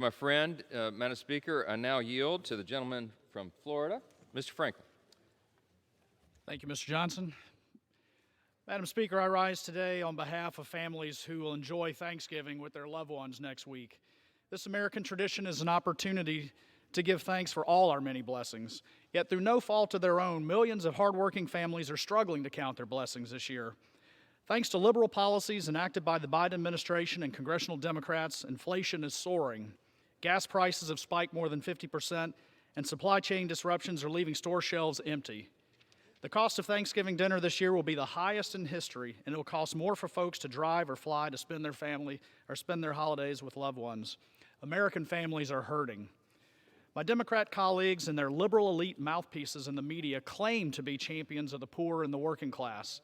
My friend, Madam Speaker, I now yield to the gentleman from Florida, Mr. Franklin. Thank you, Mr. Johnson. Madam Speaker, I rise today on behalf of families who will enjoy Thanksgiving with their loved ones next week. This American tradition is an opportunity to give thanks for all our many blessings. Yet through no fault of their own, millions of hardworking families are struggling to count their blessings this year. Thanks to liberal policies enacted by the Biden administration and congressional Democrats, inflation is soaring. Gas prices have spiked more than 50%, and supply chain disruptions are leaving store shelves empty. The cost of Thanksgiving dinner this year will be the highest in history, and it will cost more for folks to drive or fly to spend their holidays with loved ones. American families are hurting. My Democrat colleagues and their liberal elite mouthpieces in the media claim to be champions of the poor and the working class.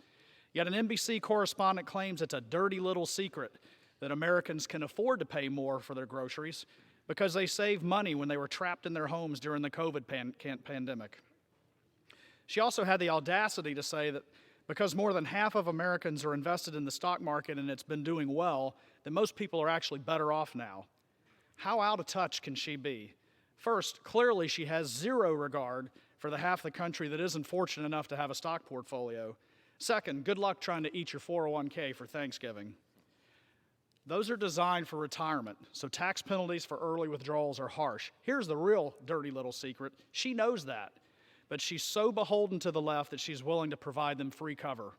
Yet an NBC correspondent claims it's a dirty little secret that Americans can afford to pay more for their groceries because they saved money when they were trapped in their homes during the COVID pandemic. She also had the audacity to say that because more than half of Americans are invested in the stock market and it's been doing well, that most people are actually better off now. How out of touch can she be? First, clearly she has zero regard for the half of the country that isn't fortunate enough to have a stock portfolio. Second, good luck trying to eat your 401k for Thanksgiving. Those are designed for retirement, so tax penalties for early withdrawals are harsh. Here's the real dirty little secret. She knows that, but she's so beholden to the left that she's willing to provide them free cover.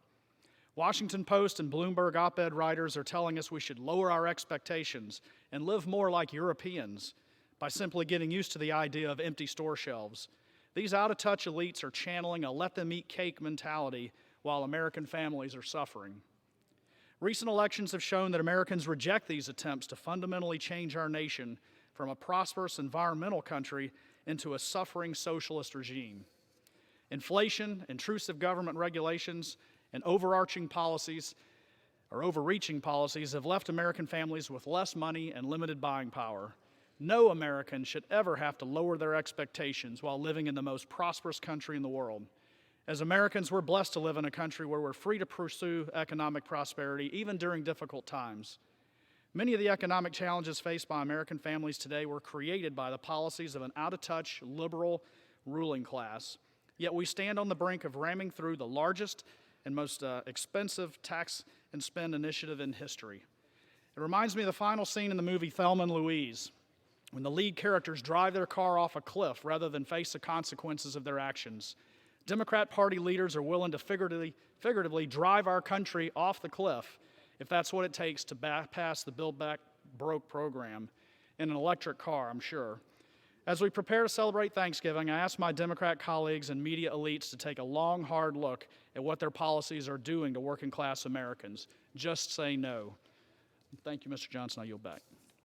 Washington Post and Bloomberg op-ed writers are telling us we should lower our expectations and live more like Europeans by simply getting used to the idea of empty store shelves. These out-of-touch elites are channeling a let-them-eat-cake mentality while American families are suffering. Recent elections have shown that Americans reject these attempts to fundamentally change our nation from a prosperous environmental country into a suffering socialist regime. Inflation, intrusive government regulations, and overreaching policies have left American families with less money and limited buying power. No American should ever have to lower their expectations while living in the most prosperous country in the world. As Americans, we're blessed to live in a country where we're free to pursue economic prosperity, even during difficult times. Many of the economic challenges faced by American families today were created by the policies of an out-of-touch, liberal ruling class. Yet we stand on the brink of ramming through the largest and most expensive tax and spend initiative in history. It reminds me of the final scene in the movie Thelma and Louise, when the lead characters drive their car off a cliff rather than face the consequences of their actions. Democrat Party leaders are willing to figuratively drive our country off the cliff if that's what it takes to pass the Build Back Broke program in an electric car, I'm sure. As we prepare to celebrate Thanksgiving, I ask my Democrat colleagues and media elites to take a long, hard look at what their policies are doing to working class Americans. Just say no. Thank you, Mr. Johnson. I yield back.